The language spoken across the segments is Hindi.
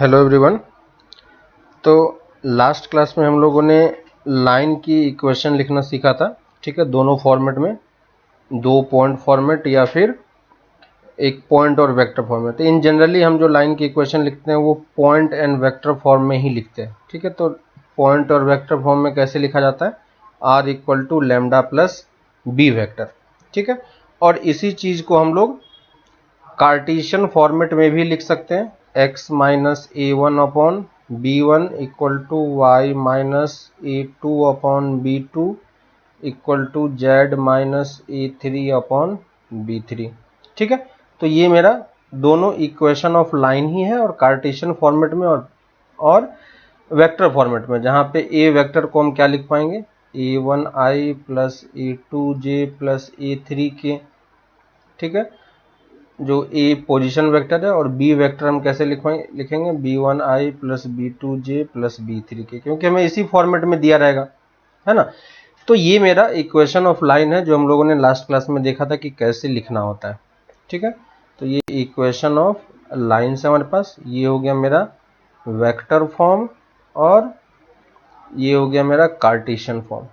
Hello everyone. तो लास्ट क्लास में हम लोगों ने लाइन की इक्वेशन लिखना सीखा था। ठीक है, दोनों फॉर्मेट में, दो पॉइंट फॉर्मेट या फिर एक पॉइंट और वेक्टर फॉर्मेट। तो इन जनरली हम जो लाइन की इक्वेशन लिखते हैं वो पॉइंट एंड वेक्टर फॉर्म में ही लिखते हैं। ठीक है, तो पॉइंट और वेक्टर फॉर्म में कैसे लिखा जाता है, R equal to lambda plus B vector. ठीक है, और इसी चीज़ को हम लोग कार्टेशियन फॉर्मेट में भी लिख सकते हैं, x minus A one upon B one equal to Y minus A two upon B two equal to Z minus A three upon B three. ठीक है, तो ये मेरा दोनों इक्वेशन ऑफ लाइन ही है, और कार्टेशियन फॉर्मेट में और वेक्टर फॉर्मेट में, जहाँ पे ए वेक्टर को हम क्या लिख पाएंगे, A one I plus A two J plus A three K. ठीक है, जो ए पोजीशन वेक्टर है, और बी वेक्टर हम कैसे लिखेंगे B one I plus B two J plus B three के, क्योंकि हमें इसी फॉर्मेट में दिया रहेगा, है ना। तो ये मेरा इक्वेशन ऑफ लाइन है, जो हम लोगों ने लास्ट क्लास में देखा था कि कैसे लिखना होता है। ठीक है, तो ये इक्वेशन ऑफ लाइन से हमारे पास ये हो गया मेरा वेक्टर फॉर्म, और ये हो गया मेरा कार्टेशियन फॉर्म,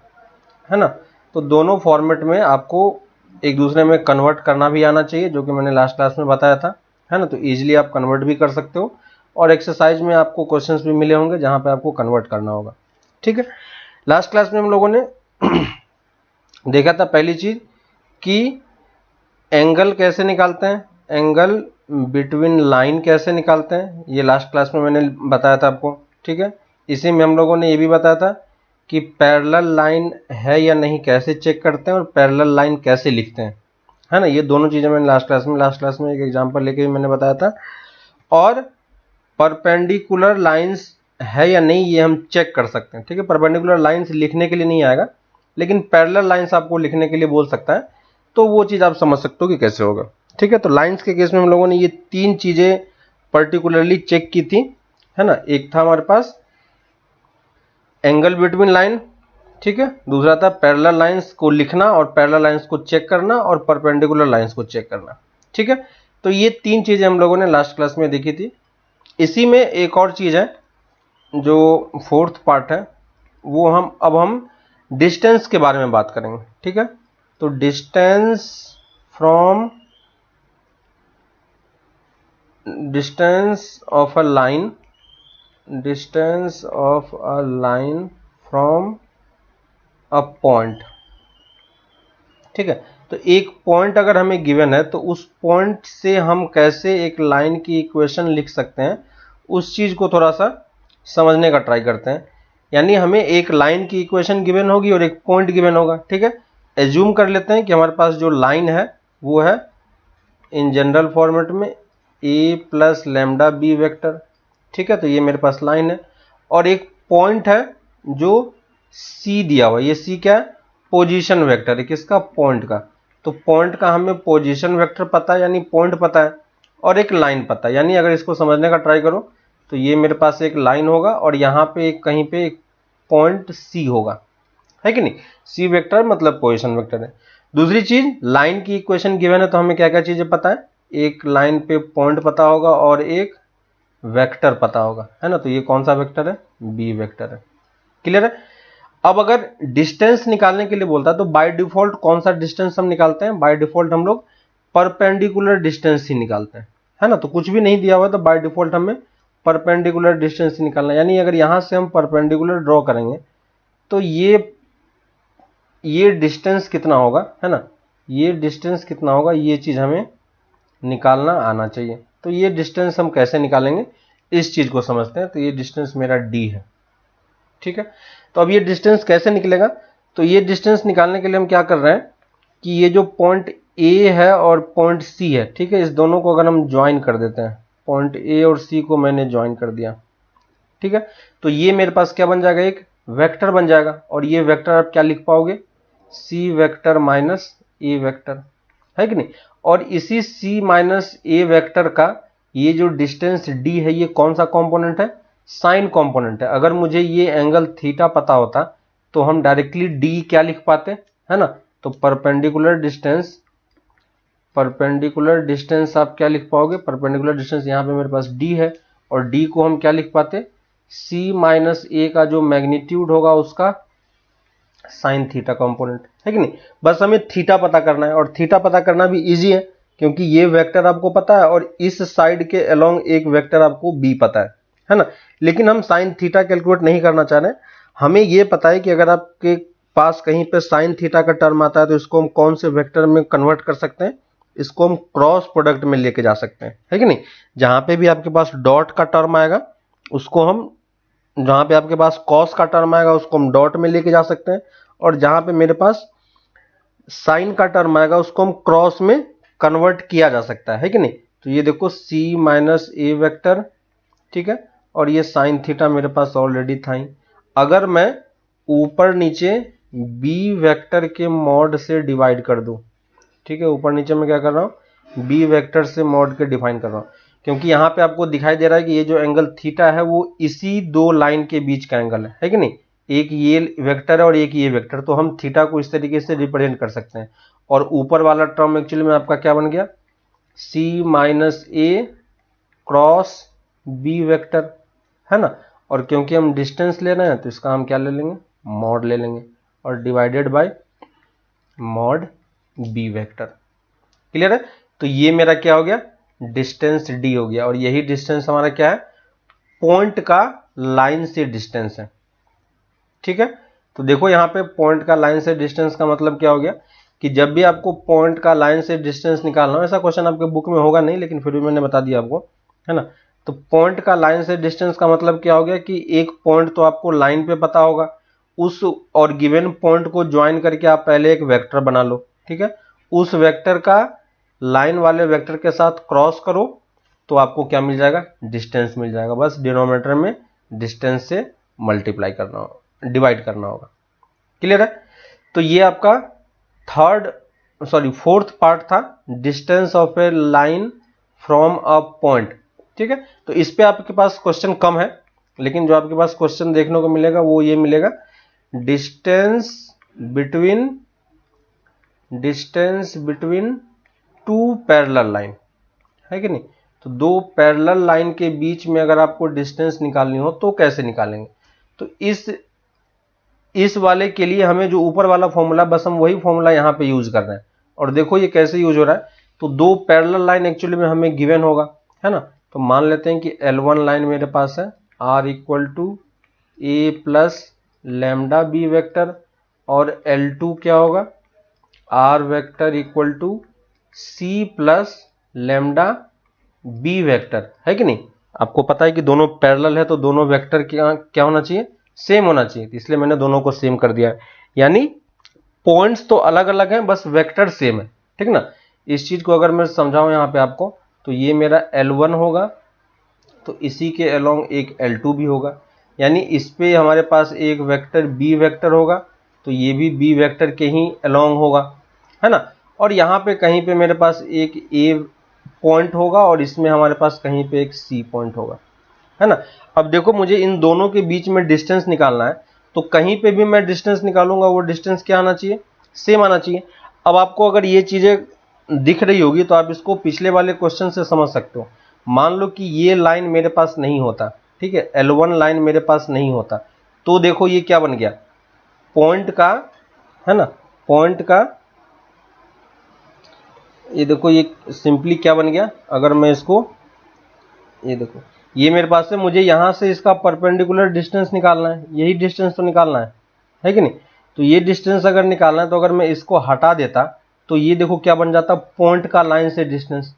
है ना। तो दोनों फॉर्मेट में आपको एक दूसरे में कन्वर्ट करना भी आना चाहिए, जो कि मैंने लास्ट क्लास में बताया था, है ना। तो इजीली आप कन्वर्ट भी कर सकते हो, और एक्सरसाइज में आपको क्वेश्चंस भी मिले होंगे जहां पे आपको कन्वर्ट करना होगा। ठीक है, लास्ट क्लास में हम लोगों ने देखा था पहली चीज कि एंगल कैसे निकालते हैं, एंगल बिटवीन लाइन कैसे निकालते हैं, ये लास्ट क्लास में मैंने बताया था आपको। ठीक है, इसी में हम लोगों ने ये भी बताया था कि पैरेलल लाइन है या नहीं कैसे चेक करते हैं, और पैरेलल लाइन कैसे लिखते हैं, है ना। ये दोनों चीज़ें मैंने लास्ट क्लास में एक एग्जांपल लेके भी मैंने बताया था। और परपेंडिकुलर लाइंस है या नहीं ये हम चेक कर सकते हैं। ठीक है, परपेंडिकुलर लाइंस लिखने के लिए नहीं आएगा, लेकिन पैरेलल लाइंस आपको लिखने के लिए बोल सकता है, तो वो चीज़ आप समझ सकते हो कि कैसे होगा। ठीक है, तो लाइंस के केस में हम लोगों ने ये तीन चीज़ें पर्टिकुलरली चेक की थी, है ना। एक था हमारे पास एंगल बिटवीन लाइन, ठीक है, दूसरा था पैरेलल लाइंस को लिखना और पैरेलल लाइंस को चेक करना, और परपेंडिकुलर लाइंस को चेक करना। ठीक है, तो ये तीन चीजें हम लोगों ने लास्ट क्लास में देखी थी। इसी में एक और चीज है जो फोर्थ पार्ट है, वो हम डिस्टेंस के बारे में बात करेंगे। ठीक है, तो distance of a line, distance of a line from a point. ठीक है, तो एक पॉइंट अगर हमें गिवन है तो उस पॉइंट से हम कैसे एक लाइन की इक्वेशन लिख सकते हैं, उस चीज को थोड़ा सा समझने का ट्राई करते हैं। यानी हमें एक लाइन की इक्वेशन गिवन होगी और एक पॉइंट गिवन होगा। ठीक है, एज्यूम कर लेते हैं कि हमारे पास जो लाइन है वो है इन जनरल फॉर्मेट में ए प्लस लैम्डा बी वेक्टर। ठीक है, तो ये मेरे पास लाइन है, और एक पॉइंट है जो सी दिया हुआ। ये सी क्या है, पोजीशन वेक्टर है, किसका, पॉइंट का। तो पॉइंट का हमें पोजीशन वेक्टर पता है, यानी पॉइंट पता है, और एक लाइन पता है। यानी अगर इसको समझने का ट्राई करो तो ये मेरे पास एक लाइन होगा, और यहाँ पे एक कहीं पे एक पॉइंट सी होगा, है कि नहीं। सी वेक्टर मतलब पोजीशन वेक्टर है। दूसरी चीज, लाइन की इक्वेशन गिवन है तो हमें क्या क्या चीजें पता है, एक लाइन पे पॉइंट पता होगा और एक वेक्टर पता होगा, है ना। तो ये कौन सा वेक्टर है, बी वेक्टर है। क्लियर है। अब अगर डिस्टेंस निकालने के लिए बोलता है तो बाय डिफॉल्ट कौन सा डिस्टेंस हम निकालते हैं, बाय डिफॉल्ट हम लोग परपेंडिकुलर डिस्टेंस ही निकालते हैं, है ना। तो कुछ भी नहीं दिया हुआ तो बाय डिफॉल्ट हमें परपेंडिकुलर डिस्टेंस निकालना है। यानी अगर यहां से हम परपेंडिकुलर ड्रॉ करेंगे तो ये डिस्टेंस कितना होगा, है ना, ये डिस्टेंस कितना होगा, ये चीज हमें निकालना आना चाहिए। तो ये डिस्टेंस हम कैसे निकालेंगे, इस चीज को समझते हैं। तो ये डिस्टेंस मेरा डी है। ठीक है, तो अब ये डिस्टेंस कैसे निकलेगा, तो ये डिस्टेंस निकालने के लिए हम क्या कर रहे हैं कि ये जो पॉइंट ए है और पॉइंट सी है, ठीक है, इस दोनों को अगर हम ज्वाइन कर देते हैं, पॉइंट ए और सी को मैंने ज्वाइन कर दिया। ठीक है, तो ये मेरे पास क्या बन जाएगा, एक वेक्टर बन जाएगा, और ये वेक्टर आप क्या लिख पाओगे, सी वेक्टर माइनस ए वेक्टर, है कि नहीं। और इसी सी माइनस ए वेक्टर का ये जो डिस्टेंस डी है, ये कौन सा कंपोनेंट है, साइन कंपोनेंट है। अगर मुझे ये एंगल थीटा पता होता तो हम डायरेक्टली डी क्या लिख पाते, है ना। तो परपेंडिकुलर डिस्टेंस आप क्या लिख पाओगे, परपेंडिकुलर डिस्टेंस यहाँ पे मेरे पास डी है, और डी को हम क्या लिख पाते, सी माइनस ए का जो मैग्नीट्यूड होगा उसका साइन थीटा कंपोनेंट, है कि नहीं। बस हमें थीटा पता करना है, और थीटा पता करना भी इजी है क्योंकि ये वेक्टर आपको पता है और इस साइड के अलोंग एक वेक्टर आपको बी पता है ना। लेकिन हम साइन थीटा कैलकुलेट नहीं करना चाह रहे हैं, हमें ये पता है कि अगर आपके पास कहीं पे साइन थीटा का टर्म आता है तो इसको हम कौन से वेक्टर में कन्वर्ट कर सकते हैं, इसको हम क्रॉस प्रोडक्ट में लेके जा सकते हैं, है कि नहीं। जहां पे भी आपके पास डॉट का टर्म आएगा उसको हम, जहां पे आपके पास कॉस का टर्म आएगा उसको हम डॉट में लेके जा सकते हैं, और जहां पे मेरे पास साइन का टर्म आएगा उसको हम क्रॉस में कन्वर्ट किया जा सकता है कि नहीं। तो ये देखो c माइनस ए वेक्टर, ठीक है, और ये साइन थीटा मेरे पास ऑलरेडी था ही। अगर मैं ऊपर नीचे b वेक्टर के मॉड से डिवाइड कर दूं, ठीक है, ऊपर नीचे मैं क्या कर रहा हूं, b वेक्टर से मॉड के डिफाइन कर रहा हूं, क्योंकि यहां पे आपको दिखाई दे रहा है कि ये जो एंगल थीटा है वो इसी दो लाइन के बीच का एंगल है कि नहीं। एक ये वेक्टर है और एक ये वेक्टर, तो हम थीटा को इस तरीके से रिप्रेजेंट कर सकते हैं। और ऊपर वाला टर्म एक्चुअली में आपका क्या बन गया, c माइनस ए क्रॉस b वेक्टर, है ना। और क्योंकि हम डिस्टेंस ले रहे हैं तो इसका हम क्या ले लेंगे, मॉड ले लेंगे, और divided by mod b vector. Clear है। तो ये मेरा क्या हो गया, डिस्टेंस d हो गया, और यही डिस्टेंस हमारा क्या है, पॉइंट का लाइन से डिस्टेंस है, ठीक है। तो देखो यहाँ पे पॉइंट का लाइन से डिस्टेंस का मतलब क्या हो गया कि जब भी आपको पॉइंट का लाइन से डिस्टेंस निकालना हो, ऐसा क्वेश्चन आपके बुक में होगा नहीं लेकिन फिर भी मैंने बता दिया आपको, है ना। तो पॉइंट का लाइन से डिस्टेंस का मतलब क्या हो गया कि एक पॉइंट तो आपको लाइन पे पता होगा, उस और गिवन पॉइंट को ज्वाइन करके आप पहले एक वेक्टर बना लो, ठीक है। उस वेक्टर का लाइन वाले वेक्टर के साथ क्रॉस करो तो आपको क्या मिल जाएगा, डिस्टेंस मिल जाएगा। बस डिनोमिनेटर में डिस्टेंस से मल्टीप्लाई करना होगा, डिवाइड करना होगा। क्लियर है। तो ये आपका फोर्थ पार्ट था, distance of A line from a point, ठीक है। तो इस पे आपके पास क्वेश्चन कम है, लेकिन जो आपके पास क्वेश्चन देखने को मिलेगा वो ये मिलेगा, distance between two parallel line, है कि नहीं। तो दो पैरेलल लाइन के बीच में अगर आपको डिस्टेंस निकालनी हो तो कैसे निकालेंगे, तो इस वाले के लिए हमें जो ऊपर वाला फॉर्मूला, बस हम वही फॉर्मूला यहाँ पे यूज कर रहे हैं। और देखो ये कैसे यूज हो रहा है, तो दो पैरेलल लाइन एक्चुअली में हमें गिवन होगा, है ना। तो मान लेते हैं कि L1 लाइन मेरे पास है R equal to A plus lambda B vector, और L2 क्या होगा, R vector equal to C plus lambda B vector, है कि नहीं। आपको पता है कि दोनों पैरेलल है तो दोनों वेक्टर क्या होना चाहिए, सेम होना चाहिए, तो इसलिए मैंने दोनों को सेम कर दिया है। यानी पॉइंट्स तो अलग अलग हैं, बस वेक्टर सेम है, ठीक ना। इस चीज को अगर मैं समझाऊं यहाँ पे आपको, तो ये मेरा L1 होगा, तो इसी के अलोंग एक L2 भी होगा, यानी इस पे हमारे पास एक वेक्टर B वेक्टर होगा, तो ये भी B वेक्टर के ही अलोंग होगा, है ना। और यहाँ पे कहीं पे मेरे पास एक A पॉइंट होगा और इसमें हमारे पास कहीं पे एक C पॉइंट होगा, है ना। अब देखो मुझे इन दोनों के बीच में डिस्टेंस निकालना है, तो कहीं पे भी मैं डिस्टेंस निकालूंगा वो डिस्टेंस क्या आना चाहिए, सेम आना चाहिए। अब आपको अगर ये चीजें दिख रही होगी तो आप इसको पिछले वाले क्वेश्चन से समझ सकते हो। मान लो कि ये लाइन मेरे पास नहीं होता, ठीक है, L1 लाइन मेरे पास नहीं होता, तो देखो ये क्या बन गया, पॉइंट का, है ना, पॉइंट का, ये देखो ये सिंपली क्या बन गया, अगर मैं इसको, ये देखो ये मेरे पास है, मुझे यहां से इसका परपेंडिकुलर डिस्टेंस निकालना है, यही डिस्टेंस तो निकालना है कि नहीं। तो ये डिस्टेंस अगर निकालना है तो अगर मैं इसको हटा देता तो ये देखो क्या बन जाता, पॉइंट का लाइन से डिस्टेंस।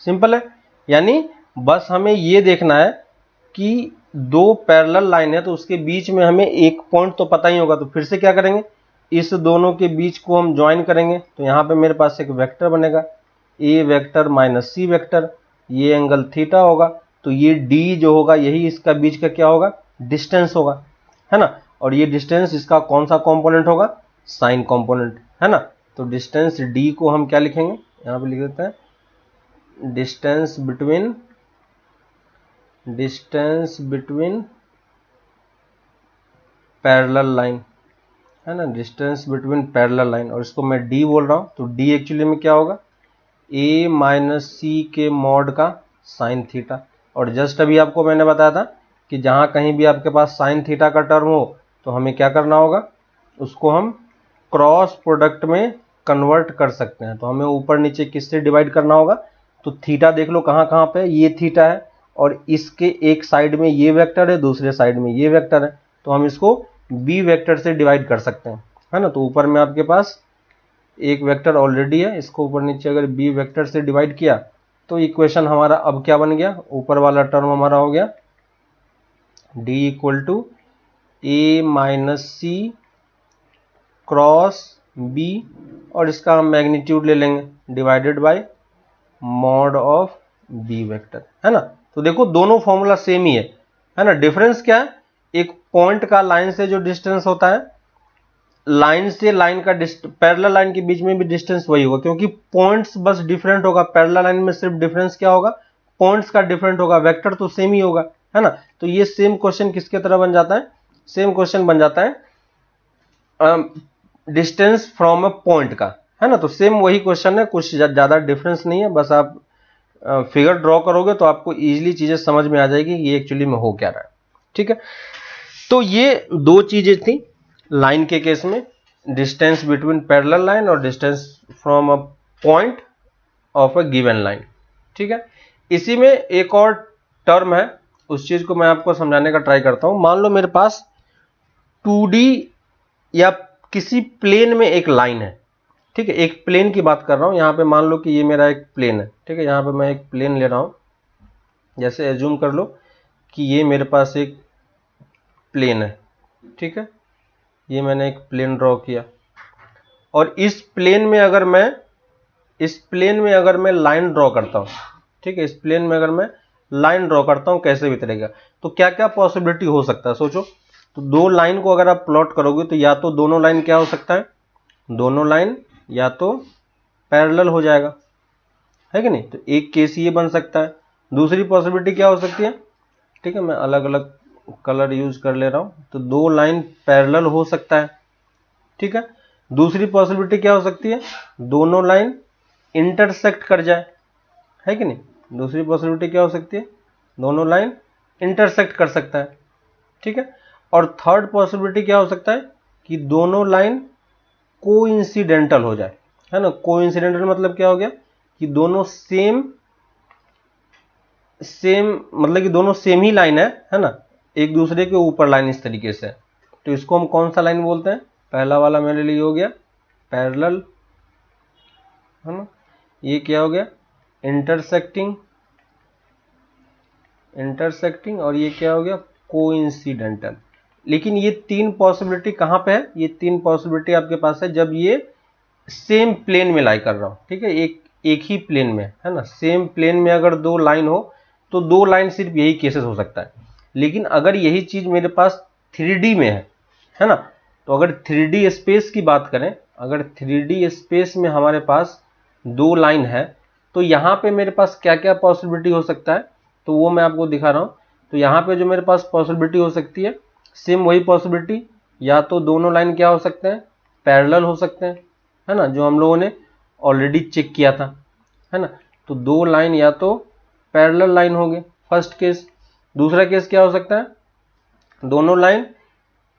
सिंपल है। यानी बस हमें ये देखना है कि दो पैरेलल लाइन है तो उसके बीच में हमें एक पॉइंट तो पता ही होगा, तो फिर से क्या करेंगे, इस दोनों के बीच को हम ज्वाइन करेंगे, तो यहाँ पे मेरे पास एक वेक्टर बनेगा ए वेक्टर माइनस सी वेक्टर, ये एंगल थीटा होगा, तो ये डी जो होगा यही इसका बीच का क्या होगा, डिस्टेंस होगा, है ना। और ये डिस्टेंस इसका कौन सा कंपोनेंट होगा, साइन कंपोनेंट, है ना। तो डिस्टेंस डी को हम क्या लिखेंगे, यहाँ पे लिख देते हैं, डिस्टेंस बिटवीन पैरेलल लाइन, है ना, डिस्टेंस बिटवीन पैरेलल लाइन, और इसको मैं डी बोल रहा हूँ, तो डी एक्चुअली में क्या होगा, ए माइनस सी के मॉड का साइन थीटा। और जस्ट अभी आपको मैंने बताया था कि जहाँ कहीं भी आपके पास साइन थीटा का टर्म हो तो हमें क्या करना होगा, उसको हम क्रॉस प्रोडक्ट में कन्वर्ट कर सकते हैं। तो हमें ऊपर नीचे किससे डिवाइड करना होगा, तो थीटा देख लो कहाँ कहाँ पे, ये थीटा है और इसके एक साइड में ये वेक्टर है, दूसरे साइड में ये वेक्टर है, तो हम इसको बी वेक्टर से डिवाइड कर सकते हैं, है ना। तो ऊपर में आपके पास एक वेक्टर ऑलरेडी है, इसको ऊपर नीचे अगर बी वेक्टर से डिवाइड किया तो इक्वेशन हमारा अब क्या बन गया, ऊपर वाला टर्म हमारा हो गया d equal to A minus C cross b, और इसका हम मैग्नीट्यूड ले लेंगे divided by mod of b vector, है ना। तो देखो दोनों फॉर्मूला सेम ही है ना। डिफरेंस क्या है, एक पॉइंट का लाइन से जो डिस्टेंस होता है, लाइन से लाइन का पैरेलल लाइन के बीच में भी डिस्टेंस वही होगा, क्योंकि पॉइंट्स बस डिफरेंट होगा। पैरेलल लाइन में सिर्फ डिफरेंस क्या होगा, पॉइंट्स का डिफरेंट होगा, वेक्टर तो सेम ही होगा, है ना। तो ये सेम क्वेश्चन किसके तरह बन जाता है, सेम क्वेश्चन बन जाता है डिस्टेंस फ्रॉम अ पॉइंट का, है ना। तो सेम वही क्वेश्चन है, कुछ ज्यादा डिफरेंस नहीं है, बस आप फिगर ड्रॉ करोगे तो आपको इजीली चीजें समझ में आ जाएगी ये एक्चुअली में हो क्या रहा है, ठीक है। तो ये दो चीजें थी लाइन के केस में, डिस्टेंस बिटवीन पैरेलल लाइन और distance from a point of a given line, ठीक है। इसी में एक और टर्म है, उस चीज को मैं आपको समझाने का ट्राई करता हूं। मान लो मेरे पास 2D या किसी प्लेन में एक लाइन है, ठीक है, एक प्लेन की बात कर रहा हूं। यहां पे मान लो कि ये मेरा एक प्लेन है, ठीक है, यहां पे मैं एक प्लेन ले रहा हूं। जैसे एज्यूम कर लो कि ये मेरे पास एक प्लेन है, ठीक है, ये मैंने एक प्लेन ड्रॉ किया, और इस प्लेन में अगर मैं लाइन ड्रॉ करता हूं, ठीक है, इस प्लेन में अगर मैं लाइन ड्रॉ करता हूं कैसे भी तरीका, तो क्या क्या पॉसिबिलिटी हो सकता है सोचो। तो दो लाइन को अगर आप प्लॉट करोगे तो या तो दोनों लाइन क्या हो सकता है, दोनों लाइन या तो पैरेलल हो जाएगा, है कि नहीं। तो एक केस ये बन सकता है। दूसरी पॉसिबिलिटी क्या हो सकती है, ठीक है, मैं अलग अलग कलर यूज कर ले रहा हूं, तो दो लाइन पैरेलल हो सकता है, ठीक है। दूसरी पॉसिबिलिटी क्या हो सकती है, दोनों लाइन इंटरसेक्ट कर जाए, है कि नहीं। दूसरी पॉसिबिलिटी क्या हो सकती है, दोनों लाइन इंटरसेक्ट कर सकता है, ठीक है। और थर्ड पॉसिबिलिटी क्या हो सकता है कि दोनों लाइन कोइंसिडेंटल हो जाए, है ना। कोइंसिडेंटल मतलब क्या हो गया कि दोनों सेम मतलब कि दोनों सेम ही लाइन है ना, एक दूसरे के ऊपर लाइन इस तरीके से। तो इसको हम कौन सा लाइन बोलते हैं, पहला वाला मेरे लिए हो गया पैरेलल, है ना। ये क्या हो गया इंटरसेक्टिंग, और ये क्या हो गया कोइंसिडेंटल। लेकिन ये तीन पॉसिबिलिटी कहां पे है, ये तीन पॉसिबिलिटी आपके पास है जब ये सेम प्लेन में लाई कर रहा हूं, ठीक है, एक ही प्लेन में, है ना। सेम प्लेन में अगर दो लाइन हो तो दो लाइन सिर्फ यही केसेस हो सकता है। लेकिन अगर यही चीज मेरे पास 3D में है ना, तो अगर 3D स्पेस की बात करें, अगर 3D स्पेस में हमारे पास दो लाइन है तो यहां पे मेरे पास क्या क्या पॉसिबिलिटी हो सकता है, तो वो मैं आपको दिखा रहा हूं। तो यहां पे जो मेरे पास पॉसिबिलिटी हो सकती है, सेम वही पॉसिबिलिटी, या तो दोनों लाइन क्या हो सकते हैं, पैरेलल हो सकते हैं, है ना, जो हम लोगों ने ऑलरेडी चेक किया था, है ना। तो दो लाइन या तो पैरेलल लाइन होंगे फर्स्ट केस। दूसरा केस क्या हो सकता है, दोनों लाइन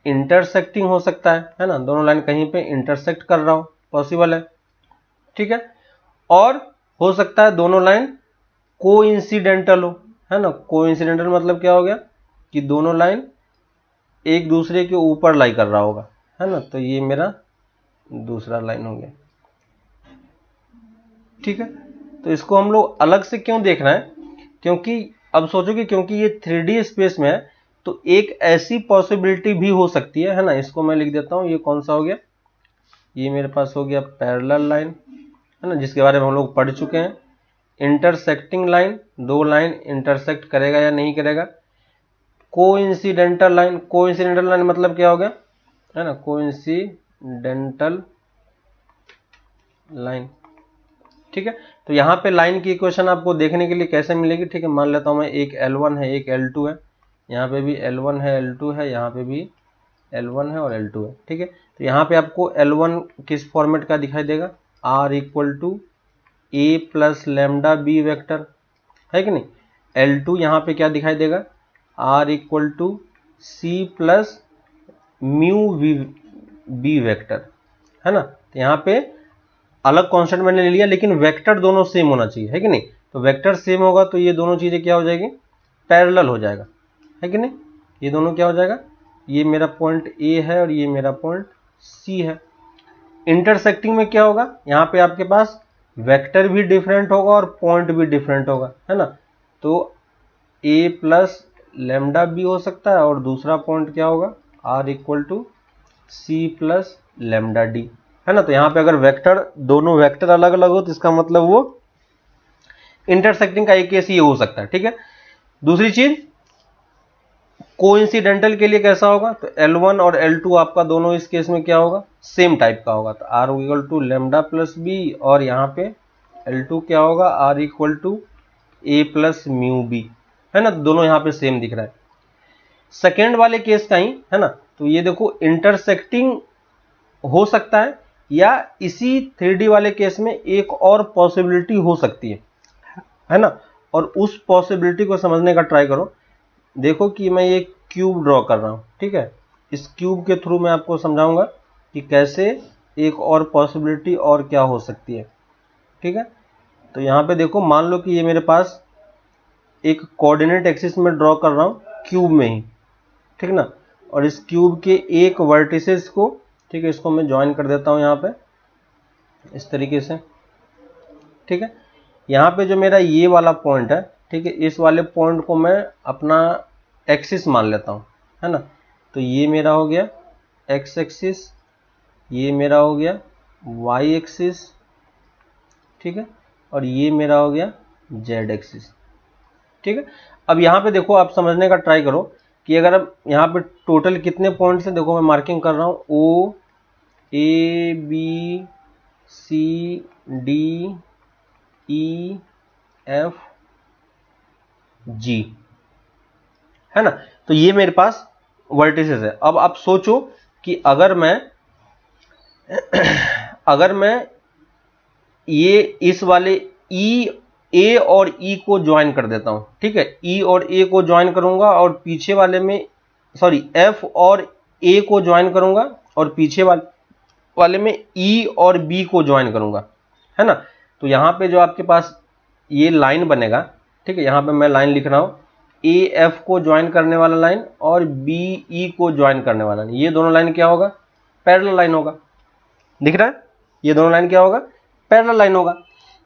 इंटरसेक्टिंग हो सकता है ना, दोनों लाइन कहीं पे इंटरसेक्ट कर रहा हूं, पॉसिबल है, ठीक है। और हो सकता है दोनों लाइन कोइंसिडेंटल हो, है ना। कोइंसिडेंटल मतलब क्या हो गया कि दोनों लाइन एक दूसरे के ऊपर लाई कर रहा होगा, है ना। तो ये मेरा दूसरा लाइन हो गया, ठीक है। तो इसको हम लोग अलग से क्यों देख रहे हैं, क्योंकि अब सोचोगे क्योंकि ये 3D स्पेस में है तो एक ऐसी पॉसिबिलिटी भी हो सकती है ना। इसको मैं लिख देता हूं, ये कौन सा हो गया, ये मेरे पास हो गया पैरेलल लाइन, है ना, जिसके बारे में हम लोग पढ़ चुके हैं। इंटरसेक्टिंग लाइन, दो लाइन इंटरसेक्ट करेगा या नहीं करेगा। कोइंसिडेंटल लाइन मतलब क्या हो गया, है ना, कोइंसिडेंटल लाइन, ठीक है। तो यहाँ पे लाइन की इक्वेशन आपको देखने के लिए कैसे मिलेगी, ठीक है। मान लेता हूं मैं एक L1 है एक L2 है, यहाँ पे भी L1 है L2 है, यहाँ पे भी L1 है और L2 है, ठीक है। तो यहाँ पे आपको L1 किस फॉर्मेट का दिखाई देगा, R equal to A plus lambda B vector, है कि नहीं। L2 यहाँ पे क्या दिखाई देगा, R equal to C plus mu B vector, है ना। तो यहाँ पे अलग कांस्टेंट मैंने ले लिया, लेकिन वेक्टर दोनों सेम होना चाहिए, है कि नहीं। तो वेक्टर सेम होगा तो ये दोनों चीज़ें क्या हो जाएगी, पैरेलल हो जाएगा, है कि नहीं। ये दोनों क्या हो जाएगा, ये मेरा पॉइंट ए है और ये मेरा पॉइंट सी है। इंटरसेक्टिंग में क्या होगा, यहाँ पे आपके पास वेक्टर भी डिफरेंट होगा और पॉइंट भी डिफरेंट होगा, है ना। तो ए प्लस लेमडा बी हो सकता है और दूसरा पॉइंट क्या होगा, R equal to C plus lambda D, है ना। तो यहाँ पे अगर वेक्टर, दोनों वेक्टर अलग अलग हो तो इसका मतलब वो इंटरसेक्टिंग का एक केस ये हो सकता है, ठीक है। दूसरी चीज, कोइंसिडेंटल के लिए कैसा होगा, तो L1 और L2 आपका दोनों इस केस में क्या होगा, सेम टाइप का होगा। तो R equal to lambda plus B और यहाँ पे L2 क्या होगा, R equal to A plus mu B, है ना। दोनों यहाँ पे सेम दिख रहा है। सेकेंड वाले केस का ही, है ना। तो ये देखो इंटरसेक्टिंग हो सकता है या इसी 3D वाले केस में एक और पॉसिबिलिटी हो सकती है ना। और उस पॉसिबिलिटी को समझने का ट्राई करो। देखो कि मैं ये क्यूब ड्रॉ कर रहा हूँ, ठीक है। इस क्यूब के थ्रू मैं आपको समझाऊंगा कि कैसे एक और पॉसिबिलिटी और क्या हो सकती है, ठीक है। तो यहाँ पे देखो, मान लो कि ये मेरे पास एक कोऑर्डिनेट एक्सिस में ड्रॉ कर रहा हूँ क्यूब में ही, ठीक ना। और इस क्यूब के एक वर्टिसेस को, ठीक है, इसको मैं ज्वाइन कर देता हूँ यहाँ पे इस तरीके से, ठीक है। यहाँ पे जो मेरा ये वाला पॉइंट है, ठीक है, इस वाले पॉइंट को मैं अपना एक्सिस मान लेता हूँ, है ना। तो ये मेरा हो गया एक्स एक्सिस, ये मेरा हो गया वाई एक्सिस, ठीक है, और ये मेरा हो गया जेड एक्सिस, ठीक है। अब यहाँ पे देखो, आप समझने का ट्राई करो कि अगर अब यहाँ पे टोटल कितने पॉइंट्स हैं। देखो मैं मार्किंग कर रहा हूँ, O A B C D E F G, है ना। तो ये मेरे पास वर्टिसेस है। अब आप सोचो कि अगर मैं ये इस वाले ई, ए और ई को ज्वाइन कर देता हूं, ठीक है। ई और ए को ज्वाइन करूंगा और पीछे वाले में, सॉरी, एफ और ए को ज्वाइन करूंगा और पीछे वाले में ई और बी को ज्वाइन करूंगा, है ना। तो यहां पे जो आपके पास ये लाइन बनेगा, ठीक है, यहां पे मैं लाइन लिख रहा हूं, ए एफ को ज्वाइन करने वाला लाइन और बी ई को ज्वाइन करने वाला लाइन। ये दोनों लाइन क्या होगा, पैरेलल लाइन होगा, दिख रहा है। ये दोनों लाइन क्या होगा, पैरेलल लाइन होगा।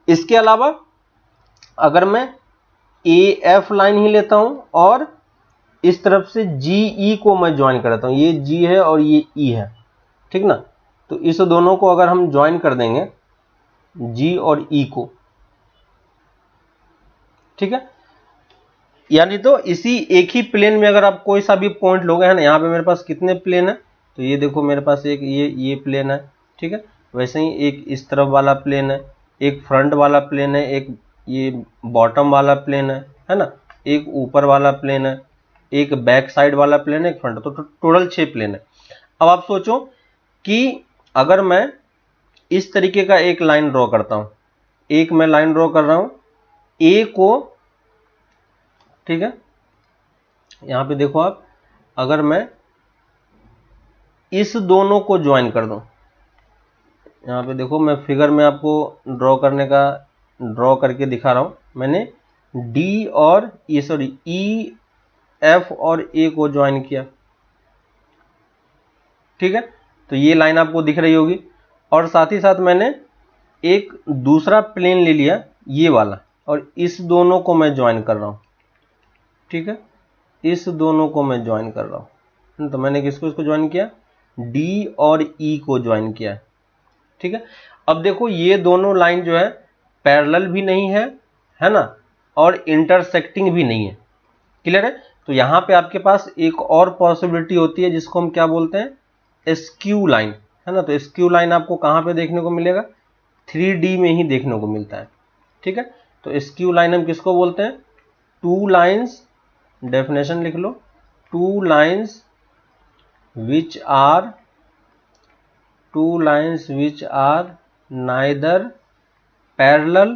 इसके अलावा अगर मैं ए एफ लाइन ही लेता हूं और इस तरफ से जी ई को मैं ज्वाइन करता हूं, ये जी है और ये ई है, ठीक ना। तो इस दोनों को अगर हम ज्वाइन कर देंगे, जी और ई को, ठीक है, यानी तो इसी एक ही प्लेन में अगर आप कोई सा भी पॉइंट लोगे, है ना। यहाँ पे मेरे पास कितने प्लेन है, तो ये देखो मेरे पास एक ये प्लेन है, ठीक है। वैसे ही एक इस तरफ वाला प्लेन है, एक फ्रंट वाला प्लेन है, एक ये बॉटम वाला प्लेन है ना। एक ऊपर वाला प्लेन है, एक बैक साइड वाला प्लेन है, एक फ्रंट। तो टोटल 6 प्लेन है। अब आप सोचो कि अगर मैं इस तरीके का एक लाइन ड्रॉ करता हूं, एक मैं लाइन ड्रॉ कर रहा हूं ए को, ठीक है। यहां पे देखो आप, अगर मैं इस दोनों को ज्वाइन कर दूं, यहां पे देखो मैं फिगर में आपको ड्रॉ करके दिखा रहा हूं। मैंने डी और ई, सॉरी, ई एफ और ए को ज्वाइन किया, ठीक है। तो ये लाइन आपको दिख रही होगी। और साथ ही साथ मैंने एक दूसरा प्लेन ले लिया, ये वाला, और इस दोनों को मैं ज्वाइन कर रहा हूं, ठीक है। इस दोनों को मैं ज्वाइन कर रहा हूं। तो मैंने इसको ज्वाइन किया, डी और ई को ज्वाइन किया, ठीक है। अब देखो ये दोनों लाइन जो है पैरेलल भी नहीं है ना, और इंटरसेक्टिंग भी नहीं है। क्लियर है। तो यहां पे आपके पास एक और पॉसिबिलिटी होती है जिसको हम क्या बोलते हैं, एस्क्यू लाइन, है ना। तो एस्क्यू लाइन आपको कहां पे देखने को मिलेगा, 3D में ही देखने को मिलता है, ठीक है। तो एस्क्यू लाइन हम किसको बोलते हैं, टू लाइन्स, डेफिनेशन लिख लो, two lines which are neither parallel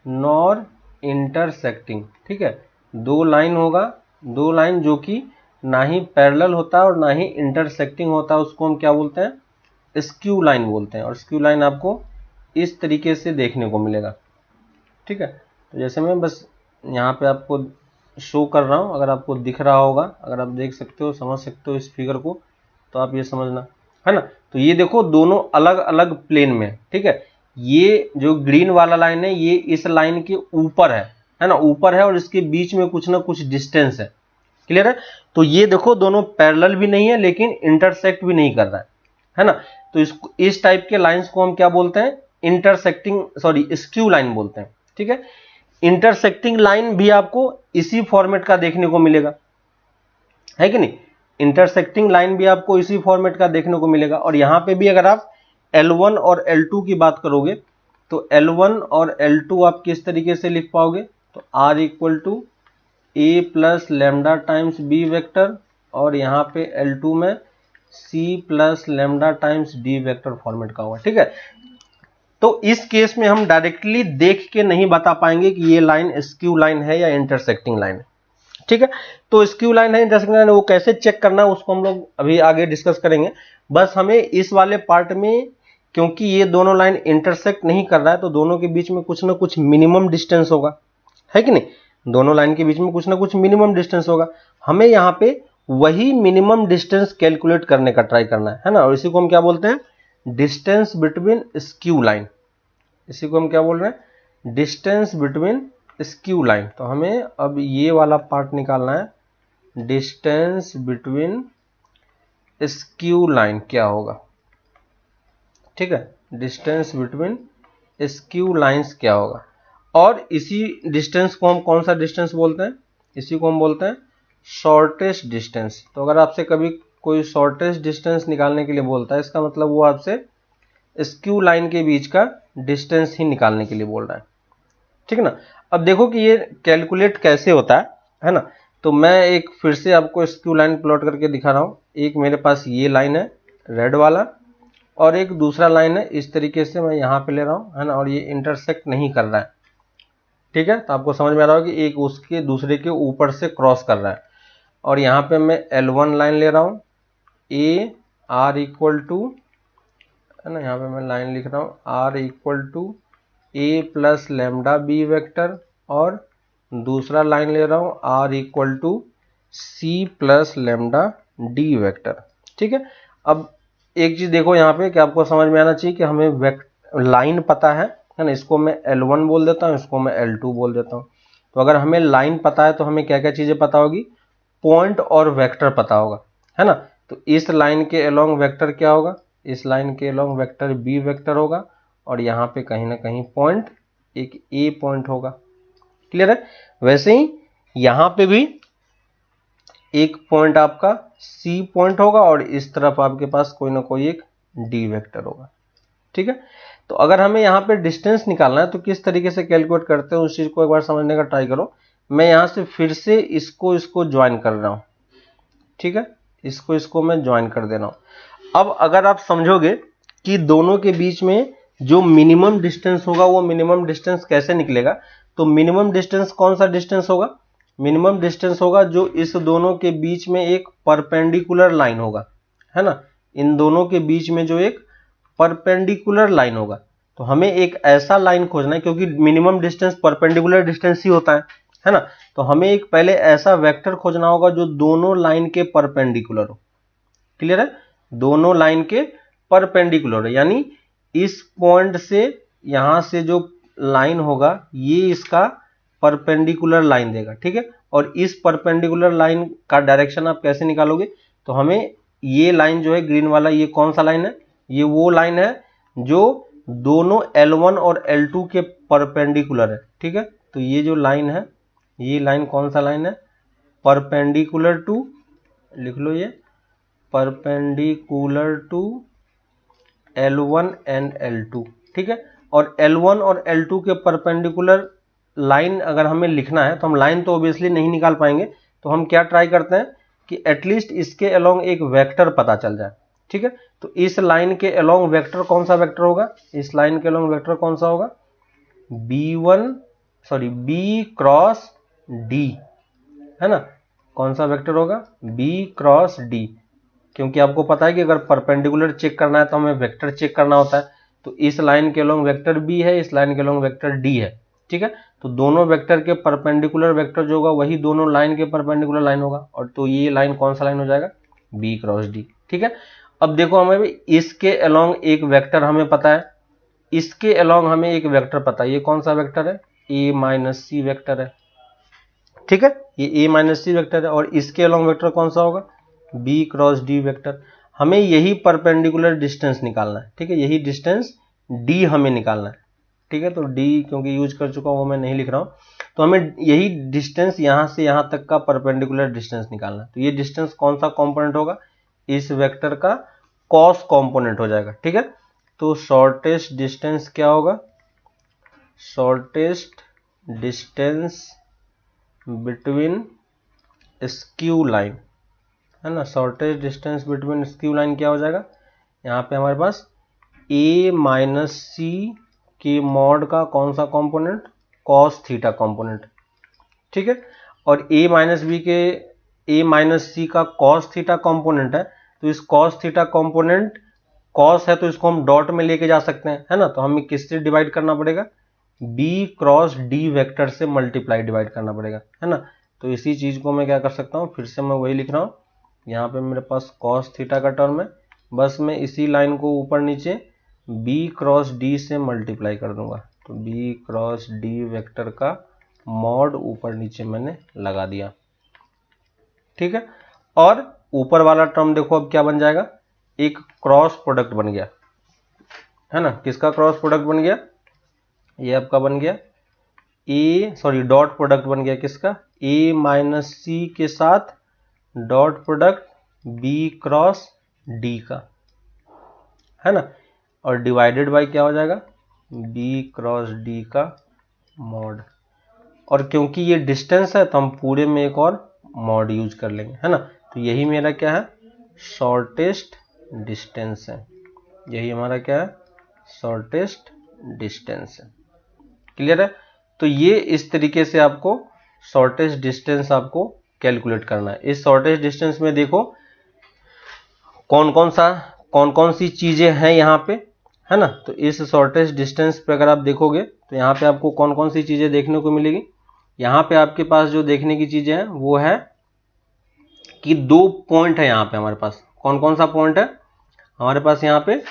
nor intersecting, ठीक है। दो लाइन होगा, दो लाइन जो कि ना ही पैरेलल होता है और ना ही इंटरसेक्टिंग होता है, उसको हम क्या बोलते हैं, स्क्यू लाइन बोलते हैं। और स्क्यू लाइन आपको इस तरीके से देखने को मिलेगा, ठीक है। तो जैसे मैं बस यहाँ पे आपको शो कर रहा हूँ, अगर आपको दिख रहा होगा, अगर आप देख सकते हो, समझ सकते हो इस फिगर को, तो आप ये समझना, है ना। तो ये देखो दोनों अलग अलग प्लेन में, ठीक है। ये जो ग्रीन वाला लाइन है ये इस लाइन के ऊपर है ना, ऊपर है, और इसके बीच में कुछ ना कुछ डिस्टेंस है, क्लियर है। तो ये देखो दोनों पैरेलल भी नहीं है लेकिन इंटरसेक्ट भी नहीं कर रहा है ना। तो इस टाइप के लाइंस को हम क्या बोलते हैं, इंटरसेक्टिंग, सॉरी स्क्यू लाइन बोलते हैं, ठीक है। इंटरसेक्टिंग लाइन भी आपको इसी फॉर्मेट का देखने को मिलेगा, है कि नहीं। इंटरसेक्टिंग लाइन भी आपको इसी फॉर्मेट का देखने को मिलेगा। और यहां पे भी अगर आप L1 और L2 की बात करोगे तो L1 और L2 आप किस तरीके से लिख पाओगे, तो R equal to A plus lambda times B vector, और यहाँ पे L2 में C plus lambda times D vector format का होगा, ठीक है। तो इस केस में हम डायरेक्टली देख के नहीं बता पाएंगे कि ये लाइन स्क्यू लाइन है या इंटरसेक्टिंग लाइन है, ठीक है। तो स्क्यू लाइन है, इंटरसेक्टिंग लाइन है, वो कैसे चेक करना है उसको हम लोग अभी आगे डिस्कस करेंगे। बस हमें इस वाले पार्ट में, क्योंकि ये दोनों लाइन इंटरसेक्ट नहीं कर रहा है, तो दोनों के बीच में कुछ ना कुछ मिनिमम डिस्टेंस होगा, है कि नहीं। दोनों लाइन के बीच में कुछ ना कुछ मिनिमम डिस्टेंस होगा, हमें यहाँ पे वही मिनिमम डिस्टेंस कैलकुलेट करने का ट्राई करना है ना। और इसी को हम क्या बोलते हैं, डिस्टेंस बिटवीन स्क्यू लाइन। इसी को हम क्या बोल रहे हैं, डिस्टेंस बिटवीन स्क्यू लाइन। तो हमें अब ये वाला पार्ट निकालना है, डिस्टेंस बिटवीन स्क्यू लाइन क्या होगा, ठीक है। डिस्टेंस बिटवीन स्क्यू लाइंस क्या होगा। और इसी डिस्टेंस को हम कौन सा डिस्टेंस बोलते हैं, इसी को हम बोलते हैं शॉर्टेस्ट डिस्टेंस। तो अगर आपसे कभी कोई शॉर्टेस्ट डिस्टेंस निकालने के लिए बोलता है, इसका मतलब वो आपसे स्क्यू लाइन के बीच का डिस्टेंस ही निकालने के लिए बोल रहा है, ठीक है ना। अब देखो कि ये कैलकुलेट कैसे होता है ना। तो मैं एक फिर से आपको स्क्यू लाइन प्लॉट करके दिखा रहा हूँ। एक मेरे पास ये लाइन है रेड वाला, और एक दूसरा लाइन है इस तरीके से मैं यहाँ पे ले रहा हूँ, है ना। और ये इंटरसेक्ट नहीं कर रहा है, ठीक है। तो आपको समझ में आ रहा होगा कि एक उसके दूसरे के ऊपर से क्रॉस कर रहा है। और यहाँ पे मैं L1 लाइन ले रहा हूँ, ए आर इक्वल टू, है ना, यहाँ पे मैं लाइन लिख रहा हूँ R equal to A plus lambda B vector, और दूसरा लाइन ले रहा हूँ R equal to C plus lambda D vector, ठीक है। अब एक चीज देखो यहाँ पे कि आपको समझ में आना चाहिए कि हमें लाइन पता है ना। इसको मैं L1 बोल देता हूँ, इसको मैं L2 बोल देता हूँ। तो अगर हमें लाइन पता है तो हमें क्या क्या चीजें पता होगी, पॉइंट और वेक्टर पता होगा, है ना। तो इस लाइन के अलोंग वेक्टर क्या होगा, इस लाइन के अलोंग वेक्टर बी वेक्टर होगा, और यहाँ पे कहीं ना कहीं पॉइंट एक ए पॉइंट होगा, क्लियर है। वैसे ही यहाँ पे भी एक पॉइंट आपका सी पॉइंट होगा, और इस तरफ आपके पास कोई ना कोई एक डी वेक्टर होगा, ठीक है। तो अगर हमें यहाँ पे डिस्टेंस निकालना है तो किस तरीके से कैलकुलेट करते हैं उस चीज को एक बार समझने का ट्राई करो। मैं यहाँ से फिर से इसको ज्वाइन कर रहा हूँ, ठीक है। इसको मैं ज्वाइन कर दे रहा हूँ। अब अगर आप समझोगे कि दोनों के बीच में जो मिनिमम डिस्टेंस होगा वो मिनिमम डिस्टेंस कैसे निकलेगा, तो मिनिमम डिस्टेंस कौन सा डिस्टेंस होगा, मिनिमम डिस्टेंस होगा जो इस दोनों के बीच में एक परपेंडिकुलर लाइन होगा, है ना। इन दोनों के बीच में जो एक परपेंडिकुलर लाइन होगा, तो हमें एक ऐसा लाइन खोजना है, क्योंकि मिनिमम डिस्टेंस परपेंडिकुलर डिस्टेंस ही होता है ना। तो हमें एक पहले ऐसा वेक्टर खोजना होगा जो दोनों लाइन के परपेंडिकुलर हो, क्लियर है। दोनों लाइन के परपेंडिकुलर है, यानी इस पॉइंट से यहां से जो लाइन होगा ये इसका परपेंडिकुलर लाइन देगा, ठीक है। और इस परपेंडिकुलर लाइन का डायरेक्शन आप कैसे निकालोगे, तो हमें ये लाइन जो है ग्रीन वाला, ये कौन सा लाइन है, ये वो लाइन है जो दोनों L1 और L2 के परपेंडिकुलर है, ठीक है। तो ये जो लाइन है, ये लाइन कौन सा लाइन है, परपेंडिकुलर टू, लिख लो ये, perpendicular to L1 and L2, ठीक है। और L1 और L2 के परपेंडिकुलर लाइन अगर हमें लिखना है तो हम लाइन तो ऑब्वियसली नहीं निकाल पाएंगे, तो हम क्या ट्राई करते हैं कि एटलीस्ट इसके अलोंग एक वेक्टर पता चल जाए, ठीक है। तो इस लाइन के अलोंग वेक्टर कौन सा वेक्टर होगा, इस लाइन के अलोंग वेक्टर कौन सा होगा, B1 sorry B cross D, है ना, कौन सा वेक्टर होगा, बी क्रॉस डी, क्योंकि आपको पता है कि अगर परपेंडिकुलर चेक करना है तो हमें वेक्टर चेक करना होता है। तो इस लाइन के अलोंग वेक्टर बी है, इस लाइन के अलोंग वेक्टर डी है, ठीक है। तो दोनों वेक्टर के परपेंडिकुलर वेक्टर जो होगा वही दोनों लाइन के परपेंडिकुलर लाइन होगा, और तो ये लाइन कौन सा लाइन हो जाएगा, बी क्रॉस डी, ठीक है। अब देखो हमें भी इसके अलोंग एक वेक्टर हमें पता है, इसके अलोंग हमें एक वेक्टर पता है, ये कौन सा वेक्टर है, ए माइनस सी वेक्टर है, ठीक है, ये ए माइनस सी वेक्टर है। और इसके अलोंग वेक्टर कौन सा होगा, बी क्रॉस डी वेक्टर। हमें यही परपेंडिकुलर डिस्टेंस निकालना है, ठीक है, यही डिस्टेंस डी हमें निकालना है, ठीक है। तो डी क्योंकि यूज कर चुका हूं वो मैं नहीं लिख रहा हूं, तो हमें यही डिस्टेंस यहां से यहां तक का परपेंडिकुलर डिस्टेंस निकालना है। तो ये डिस्टेंस कौन सा कंपोनेंट होगा, इस वेक्टर का कॉस कंपोनेंट हो जाएगा, ठीक है। तो शॉर्टेस्ट डिस्टेंस क्या होगा, shortest distance between skew line, है ना, shortest distance between skew line क्या हो जाएगा, यहाँ पे हमारे पास ए माइनस सी के मॉड का कौन सा कंपोनेंट, कॉस थीटा कंपोनेंट, ठीक है। और ए माइनस बी के ए माइनस सी का कॉस थीटा कंपोनेंट है, तो इस कॉस थीटा कंपोनेंट कॉस है तो इसको हम डॉट में लेके जा सकते हैं, है ना। तो हमें किससे डिवाइड करना पड़ेगा, बी क्रॉस डी वेक्टर से मल्टीप्लाई डिवाइड करना पड़ेगा, है ना। तो इसी चीज को मैं क्या कर सकता हूँ, फिर से मैं वही लिख रहा हूँ, यहाँ पे मेरे पास कॉस थीटा का टर्म है, बस मैं इसी लाइन को ऊपर नीचे बी क्रॉस डी से मल्टीप्लाई कर दूंगा। तो बी क्रॉस डी वेक्टर का मॉड ऊपर नीचे मैंने लगा दिया, ठीक है। और ऊपर वाला टर्म देखो अब क्या बन जाएगा, एक क्रॉस प्रोडक्ट बन गया, है ना। किसका क्रॉस प्रोडक्ट बन गया, ये आपका बन गया डॉट प्रोडक्ट बन गया किसका, ए माइनस सी के साथ dot product B cross D का, है ना। और डिवाइडेड बाय क्या हो जाएगा, बी क्रॉस डी का मॉड। और क्योंकि ये डिस्टेंस है तो हम पूरे में एक और मॉड यूज कर लेंगे, है ना। तो यही मेरा क्या है, शॉर्टेस्ट डिस्टेंस है, यही हमारा क्या है, शॉर्टेस्ट डिस्टेंस है, क्लियर है। तो ये इस तरीके से आपको शॉर्टेस्ट डिस्टेंस आपको कैलकुलेट करना है। इस शॉर्टेस्ट डिस्टेंस में देखो कौन कौन सी चीजें हैं यहाँ पे, है ना। तो इस शॉर्टेस्ट डिस्टेंस पे अगर आप देखोगे तो यहाँ पे आपको कौन कौन सी चीजें देखने को मिलेगी, यहाँ पे आपके पास जो देखने की चीजें हैं वो है कि दो पॉइंट है यहाँ पे हमारे पास। कौन कौन सा पॉइंट है हमारे पास यहाँ पे,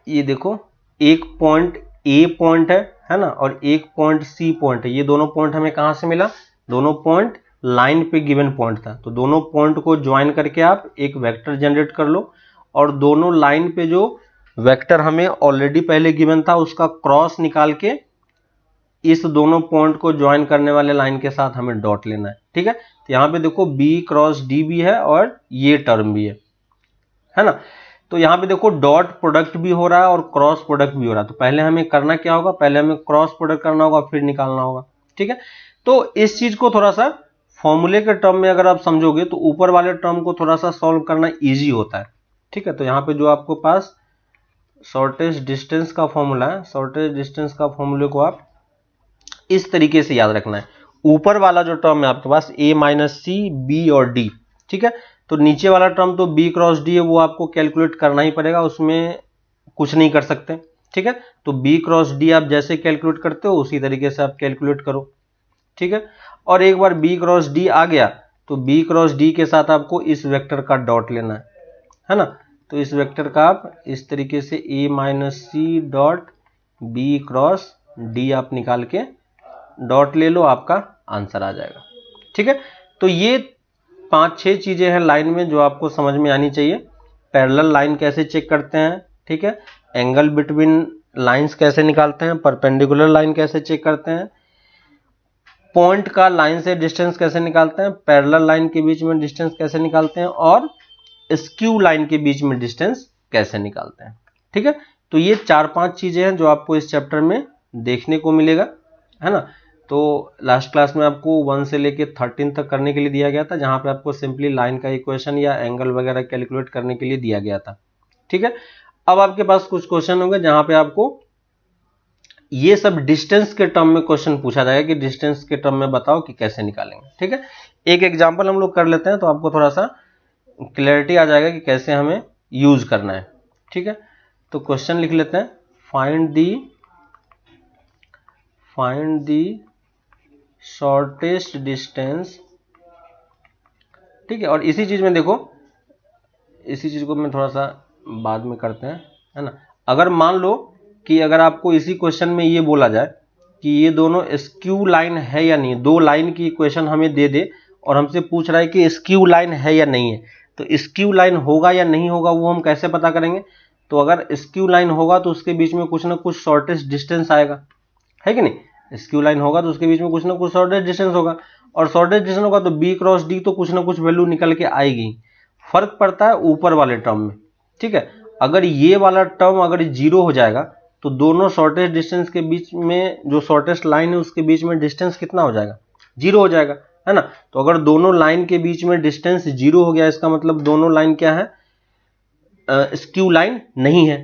ये देखो एक पॉइंट ए पॉइंट है ना, और एक पॉइंट सी पॉइंट है। ये दोनों पॉइंट हमें कहां से मिला, दोनों पॉइंट लाइन पे गिवन पॉइंट था। तो दोनों पॉइंट को ज्वाइन करके आप एक वेक्टर जनरेट कर लो, और दोनों लाइन पे जो वेक्टर हमें ऑलरेडी पहले गिवन था उसका क्रॉस निकाल के इस दोनों पॉइंट को ज्वाइन करने वाले लाइन के साथ हमें डॉट लेना है, ठीक है। तो यहाँ पे देखो बी क्रॉस डी भी है और ये टर्म भी है ना। तो यहाँ पे देखो डॉट प्रोडक्ट भी हो रहा है और क्रॉस प्रोडक्ट भी हो रहा है। तो पहले हमें करना क्या होगा, पहले हमें क्रॉस प्रोडक्ट करना होगा फिर निकालना होगा, ठीक है। तो इस चीज को थोड़ा सा फॉर्मूले के टर्म में अगर आप समझोगे तो ऊपर वाले टर्म को थोड़ा सा सॉल्व करना इजी होता है, ठीक है। तो यहाँ पे जो आपको पास शॉर्टेस्ट डिस्टेंस का फॉर्मूला है, शॉर्टेस्ट डिस्टेंस का फॉर्मूले को आप इस तरीके से याद रखना है। ऊपर वाला जो टर्म है आपके पास ए माइनस सी बी और डी, ठीक है। तो नीचे वाला टर्म तो बी क्रॉस डी है, वो आपको कैलकुलेट करना ही पड़ेगा, उसमें कुछ नहीं कर सकते, ठीक है। तो बी क्रॉस डी आप जैसे कैलकुलेट करते हो उसी तरीके से आप कैलकुलेट करो, ठीक है। और एक बार बी क्रॉस डी आ गया तो बी क्रॉस डी के साथ आपको इस वेक्टर का डॉट लेना है ना। तो इस वेक्टर का आप इस तरीके से A minus C dot B cross D आप निकाल के डॉट ले लो, आपका आंसर आ जाएगा, ठीक है। तो ये 5-6 चीजें हैं लाइन में जो आपको समझ में आनी चाहिए। पैरेलल लाइन कैसे चेक करते हैं, ठीक है, एंगल बिटवीन लाइंस कैसे निकालते हैं, परपेंडिकुलर लाइन कैसे चेक करते हैं, पॉइंट का लाइन से डिस्टेंस कैसे निकालते हैं, पैरेलल लाइन के बीच में डिस्टेंस कैसे निकालते हैं, और स्क्यू लाइन के बीच में डिस्टेंस कैसे निकालते हैं, ठीक है। तो ये 4-5 चीजें हैं जो आपको इस चैप्टर में देखने को मिलेगा, है ना। तो लास्ट क्लास में आपको 1 से लेके 13 तक करने के लिए दिया गया था, जहां पे आपको सिंपली लाइन का इक्वेशन या एंगल वगैरह कैलकुलेट करने के लिए दिया गया था, ठीक है। अब आपके पास कुछ क्वेश्चन होंगे जहां पे आपको ये सब डिस्टेंस के टर्म में क्वेश्चन पूछा जाएगा कि डिस्टेंस के टर्म में बताओ कि कैसे निकालेंगे। ठीक है, एक एग्जांपल हम लोग कर लेते हैं तो आपको थोड़ा सा क्लैरिटी आ जाएगा कि कैसे हमें यूज करना है। ठीक है, तो क्वेश्चन लिख लेते हैं, फाइंड दी शॉर्टेस्ट डिस्टेंस। ठीक है, और इसी चीज में देखो, इसी चीज को मैं थोड़ा सा बाद में करते हैं, है ना। अगर मान लो कि अगर आपको इसी क्वेश्चन में ये बोला जाए कि ये दोनों स्क्यू लाइन है या नहीं, दो लाइन की इक्वेशन हमें दे दे और हमसे पूछ रहा है कि स्क्यू लाइन है या नहीं है, तो स्क्यू लाइन होगा या नहीं होगा वो हम कैसे पता करेंगे। तो अगर स्क्यू लाइन होगा तो उसके बीच में कुछ ना कुछ शॉर्टेस्ट डिस्टेंस आएगा, है कि नहीं। स्क्यू लाइन होगा तो उसके बीच में कुछ ना कुछ शॉर्टेस्ट डिस्टेंस होगा, और शॉर्टेस्ट डिस्टेंस होगा तो बी क्रॉस डी तो कुछ ना कुछ वैल्यू निकल के आएगी। फर्क पड़ता है ऊपर वाले टर्म में। ठीक है, अगर ये वाला टर्म अगर जीरो हो जाएगा तो दोनों शॉर्टेस्ट डिस्टेंस के बीच में जो शॉर्टेस्ट लाइन है उसके बीच में डिस्टेंस कितना हो जाएगा, जीरो हो जाएगा, है ना। तो अगर दोनों लाइन के बीच में डिस्टेंस जीरो हो गया, इसका मतलब दोनों लाइन क्या है, स्क्यू लाइन नहीं है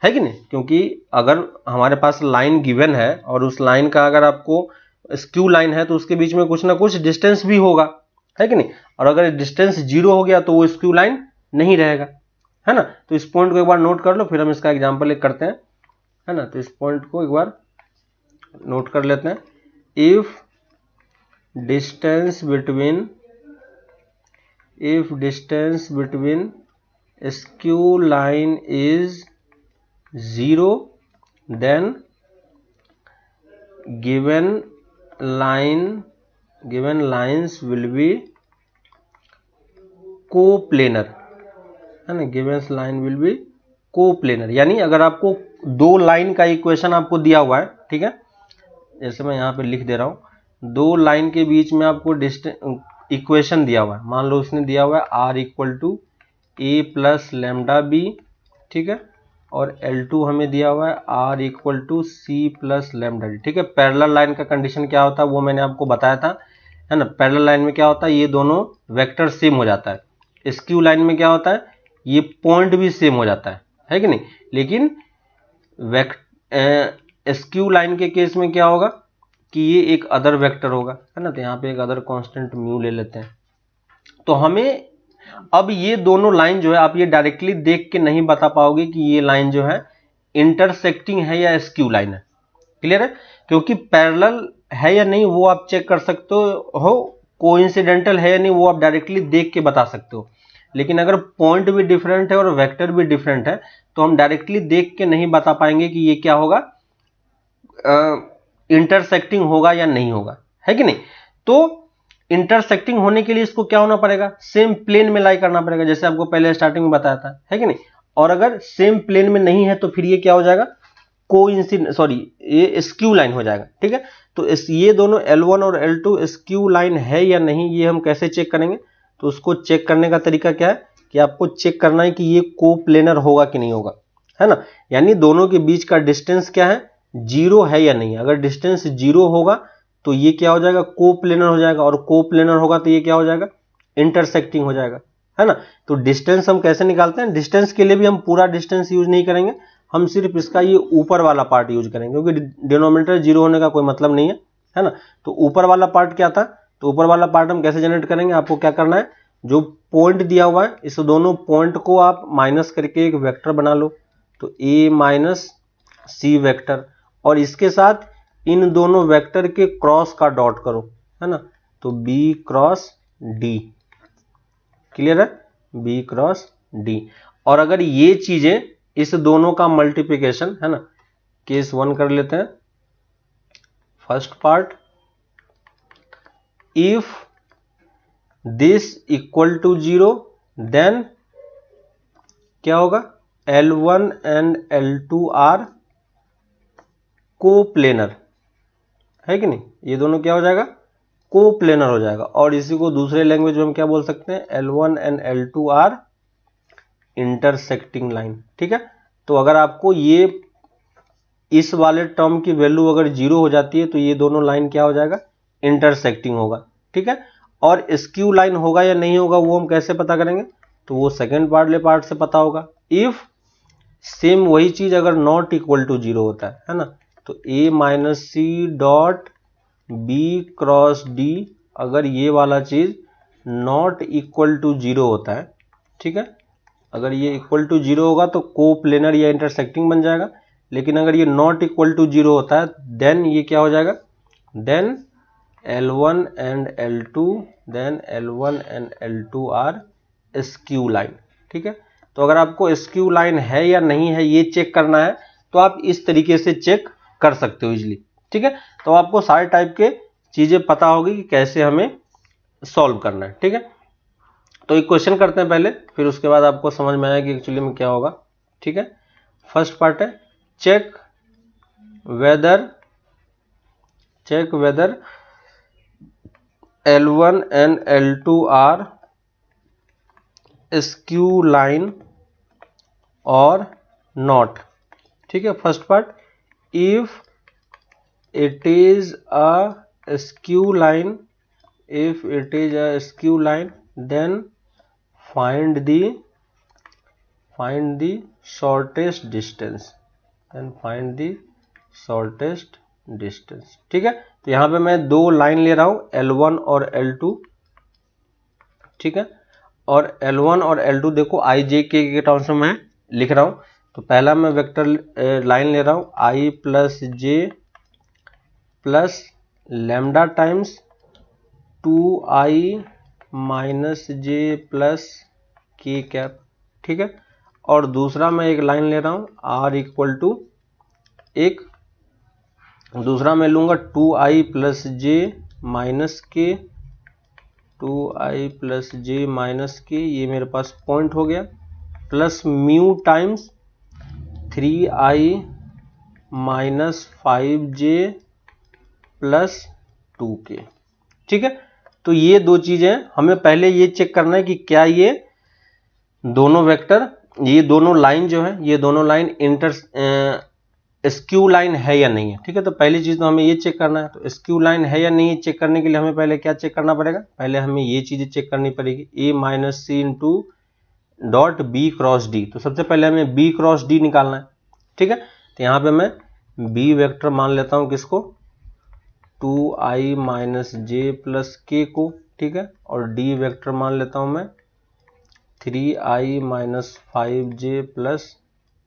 कि नहीं। क्योंकि अगर हमारे पास लाइन गिवन है और उस लाइन का अगर आपको स्क्यू लाइन है तो उसके बीच में कुछ ना कुछ डिस्टेंस भी होगा, है कि नहीं। और अगर डिस्टेंस जीरो हो गया तो वो स्क्यू लाइन नहीं रहेगा, है ना। तो इस पॉइंट को एक बार नोट कर लो, फिर हम इसका एग्जांपल एक करते हैं, है ना। तो इस पॉइंट को एक बार नोट कर लेते हैं। If distance between skew line is zero then given lines will be coplanar, है ना। Given line will be coplanar, यानी अगर आपको दो लाइन का इक्वेशन आपको दिया हुआ है, ठीक है, जैसे मैं यहाँ पे लिख दे रहा हूँ, दो लाइन के बीच में आपको इक्वेशन दिया हुआ है। मान लो उसने दिया हुआ है r equal to A plus lambda B, ठीक है, और L2 हमें दिया हुआ है r equal to C plus lambda D. ठीक है, पैरेलल लाइन का कंडीशन क्या होता है वो मैंने आपको बताया था, है ना। पैरेलल लाइन में क्या होता है, ये दोनों वेक्टर सेम हो जाता है। स्क्यू लाइन में क्या होता है, ये पॉइंट भी सेम हो जाता है कि नहीं। लेकिन स्क्यू लाइन के केस में क्या होगा कि ये एक अदर वेक्टर होगा, है ना। तो यहाँ पे एक अदर कांस्टेंट म्यू ले लेते हैं। तो हमें अब ये दोनों लाइन जो है आप ये डायरेक्टली देख के नहीं बता पाओगे कि ये लाइन जो है इंटरसेक्टिंग है या स्क्यू लाइन है। क्लियर है, क्योंकि पैरेलल है या नहीं वो आप चेक कर सकते हो, कोइंसिडेंटल है या नहीं वो आप डायरेक्टली देख के बता सकते हो। लेकिन अगर पॉइंट भी डिफरेंट है और वेक्टर भी डिफरेंट है तो हम डायरेक्टली देख के नहीं बता पाएंगे कि ये क्या होगा, इंटरसेक्टिंग होगा या नहीं होगा, है कि नहीं। तो इंटरसेक्टिंग होने के लिए इसको क्या होना पड़ेगा, सेम प्लेन में लाई करना पड़ेगा, जैसे आपको पहले स्टार्टिंग में बताया था, है कि नहीं। और अगर सेम प्लेन में नहीं है तो फिर ये क्या हो जाएगा, ये स्क्यू लाइन हो जाएगा। ठीक है, तो ये दोनों L1 और L2 स्क्यू लाइन है या नहीं ये हम कैसे चेक करेंगे। तो उसको चेक करने का तरीका क्या है कि आपको चेक करना है कि ये कोप्लेनर होगा कि नहीं होगा, है ना। यानी दोनों के बीच का डिस्टेंस क्या है, जीरो है या नहीं। अगर डिस्टेंस जीरो होगा तो ये क्या हो जाएगा, कोप्लेनर हो जाएगा, और कोप्लेनर होगा तो ये क्या हो जाएगा, इंटरसेक्टिंग हो जाएगा, है ना। तो डिस्टेंस हम कैसे निकालते हैं, डिस्टेंस के लिए भी हम पूरा डिस्टेंस यूज नहीं करेंगे, हम सिर्फ इसका ये ऊपर वाला पार्ट यूज करेंगे, क्योंकि डिनोमिनेटर जीरो होने का कोई मतलब नहीं है ना। तो ऊपर वाला पार्ट क्या था, तो ऊपर वाला पार्ट हम कैसे जनरेट करेंगे, आपको क्या करना है, जो पॉइंट दिया हुआ है इस दोनों पॉइंट को आप माइनस करके एक वेक्टर बना लो, तो a माइनस सी वेक्टर, और इसके साथ इन दोनों वेक्टर के क्रॉस का डॉट करो, है ना। तो b क्रॉस d, क्लियर है, b क्रॉस d। और अगर ये चीजें इस दोनों का मल्टीप्लिकेशन, है ना, केस 1 कर लेते हैं। First part, if this equal to 0 then क्या होगा, L1 and L2 are coplanar, है कि नहीं। ये दोनों क्या हो जाएगा, कोप्लेनर हो जाएगा। और इसी को दूसरे लैंग्वेज में हम क्या बोल सकते हैं, L1 and L2 are intersecting line. ठीक है, तो अगर आपको ये इस वाले टर्म की वैल्यू अगर जीरो हो जाती है तो ये दोनों लाइन क्या हो जाएगा, इंटरसेक्टिंग होगा। ठीक है, और स्क्यू लाइन होगा या नहीं होगा वो हम कैसे पता करेंगे, तो वो सेकेंड वाले पार्ट से पता होगा। इफ सेम वही चीज अगर नॉट इक्वल टू जीरो होता है ना, तो a minus C dot B cross D, अगर ये वाला चीज नॉट इक्वल टू जीरो होता है, ठीक है, अगर ये इक्वल टू जीरो होगा तो कोप्लेनर या इंटरसेक्टिंग बन जाएगा, लेकिन अगर ये नॉट इक्वल टू जीरो होता है देन ये क्या हो जाएगा, then L1 and L2, then L1 and L2 are skew line, ठीक है। तो अगर आपको स्क्यू लाइन है या नहीं है ये चेक करना है तो आप इस तरीके से चेक कर सकते हो इजीली, ठीक है। तो आपको सारे टाइप के चीजें पता होगी कि कैसे हमें सॉल्व करना है, ठीक है। तो एक क्वेश्चन करते हैं पहले, फिर उसके बाद आपको समझ में आएगा कि एक्चुअली में क्या होगा, ठीक है। फर्स्ट पार्ट है check whether L1 and L2 are skew line or not, ठीक है। First part, if it is a skew line, then find the shortest distance, ठीक है। तो यहां पे मैं दो लाइन ले रहा हूं L1 और L2, ठीक है, और L1 और L2 देखो i j k के टर्म्स में मैं लिख रहा हूं। तो पहला मैं वेक्टर लाइन ले रहा हूं i plus J plus lambda times 2i minus J plus के कैप, ठीक है। और दूसरा मैं एक लाइन ले रहा हूं r इक्वल टू दूसरा मैं लूंगा 2i प्लस जे माइनस के, 2i प्लस जे माइनस के, ये मेरे पास पॉइंट हो गया, plus mu times 3i minus 5j plus 2k, ठीक है। तो ये दो चीजें हमें पहले ये चेक करना है कि क्या ये दोनों वेक्टर, ये दोनों लाइन जो है, ये दोनों लाइन स्क्यू लाइन है या नहीं है, ठीक है। तो पहली चीज तो हमें ये चेक करना है, तो स्क्यू लाइन है या नहीं चेक करने के लिए हमें पहले क्या चेक करना पड़ेगा, पहले हमें ये चीजें चेक करनी पड़ेगी, a minus C into dot B cross D. तो सबसे पहले हमें b क्रॉस डी निकालना है, ठीक है। तो यहाँ पे मैं b वेक्टर मान लेता हूँ किसको, 2i माइनस जे प्लस के को, ठीक है, और d वेक्टर मान लेता हूँ मैं 3i minus 5j plus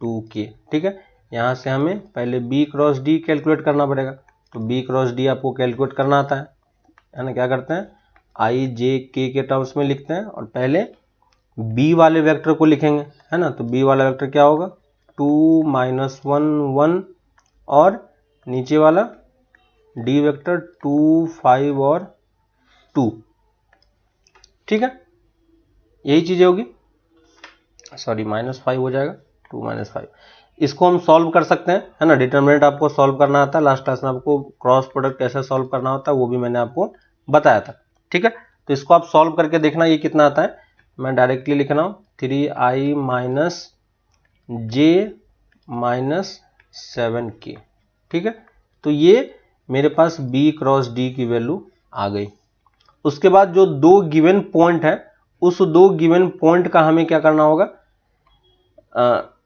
2k, ठीक है। यहाँ से हमें पहले b क्रॉस डी कैलकुलेट करना पड़ेगा, तो b क्रॉस डी आपको कैलकुलेट करना आता है ना। क्या करते हैं, i j k के टर्म्स में लिखते हैं और पहले b वाले वेक्टर को लिखेंगे, है ना। तो b वाला वेक्टर क्या होगा, 2 माइनस 1 1, और नीचे वाला d वेक्टर 2 5 और 2, ठीक है। यही चीजें होगी, सॉरी माइनस 5 हो जाएगा, 2 माइनस 5। इसको हम सॉल्व कर सकते हैं, है ना। डिटरमिनेंट आपको सॉल्व करना आता है, लास्ट क्लास में आपको क्रॉस प्रोडक्ट कैसे सॉल्व करना होता है वो भी मैंने आपको बताया था, ठीक है। तो इसको आप सॉल्व करके देखना ये कितना आता है। मैं डायरेक्टली लिख रहा हूँ 3i माइनस जे माइनस 7k, ठीक है। तो ये मेरे पास b क्रॉस d की वैल्यू आ गई। उसके बाद जो दो गिवन पॉइंट है, उस दो गिवन पॉइंट का हमें क्या करना होगा,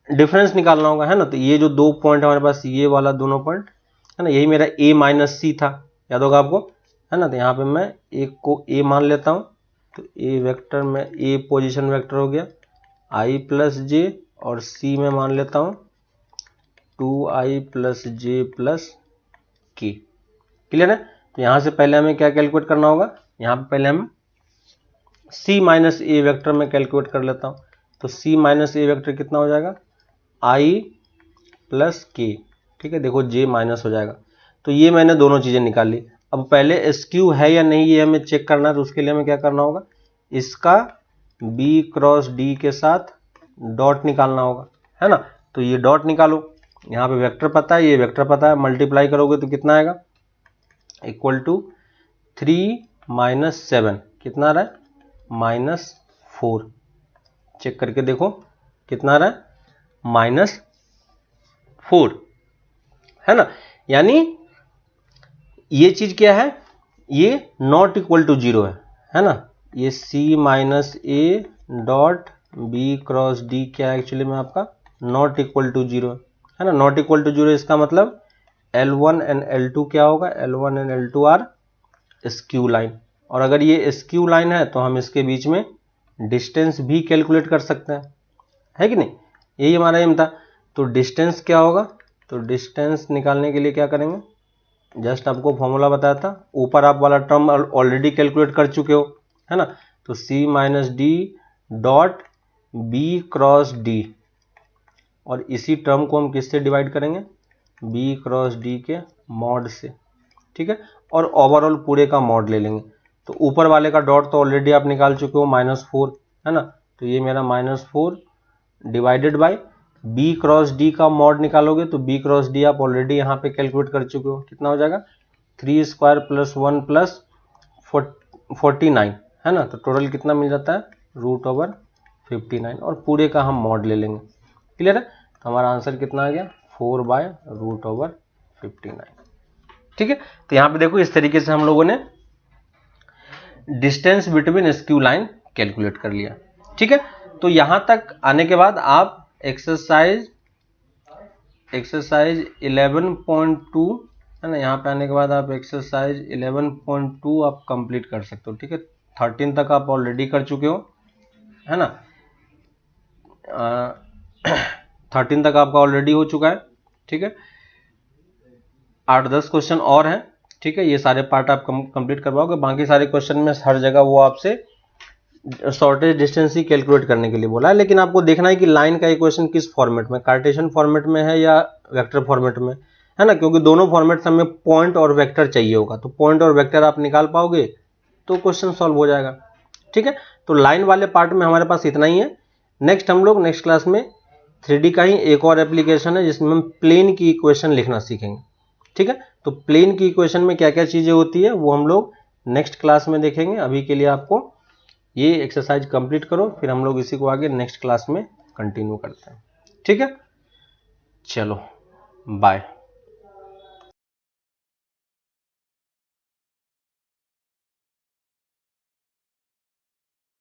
डिफरेंस निकालना होगा, है ना। तो ये जो दो पॉइंट हमारे पास, ये वाला दोनों पॉइंट है ना, यही मेरा a माइनस सी था, याद होगा आपको, है ना। तो यहाँ पे मैं एक को a मान लेता हूँ, तो a वेक्टर में a पोजीशन वेक्टर हो गया i प्लस जे, और c में मान लेता हूँ 2i प्लस जे प्लस k, क्लियर है। तो यहाँ से पहले हमें क्या कैलकुलेट करना होगा, यहाँ पे पहले हम c माइनस ए वेक्टर में कैलकुलेट कर लेता हूँ। तो c माइनस ए वेक्टर कितना हो जाएगा, i प्लस k, ठीक है। देखो j माइनस हो जाएगा। तो ये मैंने दोनों चीजें निकाल ली। अब पहले स्क्यू है या नहीं ये हमें चेक करना है, तो उसके लिए हमें क्या करना होगा, इसका b क्रॉस d के साथ डॉट निकालना होगा, है ना। तो ये डॉट निकालो, यहाँ पे वेक्टर पता है, ये वेक्टर पता है, मल्टीप्लाई करोगे तो कितना आएगा, इक्वल टू 3 माइनस 7, कितना आ रहा है, माइनस 4। चेक करके देखो कितना आ रहा है, माइनस 4, है ना। यानी ये चीज क्या है, ये नॉट इक्वल टू जीरो है ना। ये c minus A dot B cross D क्या है, एक्चुअली में आपका नॉट इक्वल टू जीरो है ना। नॉट इक्वल टू जीरो इसका मतलब L1 एंड L2 क्या होगा, L1 and L2 are skew line, और अगर ये स्क्यू लाइन है तो हम इसके बीच में डिस्टेंस भी कैलकुलेट कर सकते हैं, है कि नहीं, यही हमारा एम था। तो डिस्टेंस क्या होगा, तो डिस्टेंस निकालने के लिए क्या करेंगे, जस्ट आपको फॉर्मूला बताया था, ऊपर आप वाला टर्म ऑलरेडी कैलकुलेट कर चुके हो, है ना, तो C minus D dot B cross D, और इसी टर्म को हम किससे डिवाइड करेंगे, B क्रॉस D के मॉड से, ठीक है, और ओवरऑल पूरे का मॉड ले लेंगे। तो ऊपर वाले का डॉट तो ऑलरेडी आप निकाल चुके हो -4, है ना, तो ये मेरा -4 divided by B cross D का मॉड निकालोगे तो B क्रॉस D आप ऑलरेडी यहाँ पे कैलकुलेट कर चुके हो, कितना हो जाएगा 3 स्क्वायर प्लस 1 प्लस 49, है ना, तो टोटल कितना मिल जाता है √59, और पूरे का हम मॉड ले लेंगे। क्लियर है, तो हमारा आंसर कितना आ गया 4/√59। ठीक है, तो यहाँ पे देखो इस तरीके से हम लोगों ने distance between skew line calculate कर लिया। ठीक है, तो यहां तक आने के बाद आप एक्सरसाइज 11.2, है ना, यहाँ पे आने के बाद आप एक्सरसाइज 11.2 आप कंप्लीट कर सकते हो। ठीक है, 13 तक आप ऑलरेडी कर चुके हो, है ना, 13 तक आपका ऑलरेडी हो चुका है। ठीक है, 8-10 क्वेश्चन और हैं। ठीक है, ये सारे पार्ट आप कंप्लीट करवाओगे, बाकी सारे क्वेश्चन में हर जगह वो आपसे शॉर्टेज डिस्टेंस ही कैलकुलेट करने के लिए बोला है, लेकिन आपको देखना है कि लाइन का इक्वेशन किस फॉर्मेट में, कार्टेशियन फॉर्मेट में है या वेक्टर फॉर्मेट में, है ना, क्योंकि दोनों फॉर्मेट से हमें पॉइंट और वेक्टर चाहिए होगा, तो पॉइंट और वेक्टर आप निकाल पाओगे तो क्वेश्चन सॉल्व हो जाएगा। ठीक है, तो लाइन वाले पार्ट में हमारे पास इतना ही है। नेक्स्ट हम लोग नेक्स्ट क्लास में 3D का ही एक और एप्लीकेशन है जिसमें हम प्लेन की इक्वेशन लिखना सीखेंगे। ठीक है, तो प्लेन की इक्वेशन में क्या क्या चीजें होती है वो हम लोग नेक्स्ट क्लास में देखेंगे। अभी के लिए आपको ये एक्सरसाइज कंप्लीट करो, फिर हम लोग इसी को आगे नेक्स्ट क्लास में कंटिन्यू करते हैं। ठीक है, चलो बाय।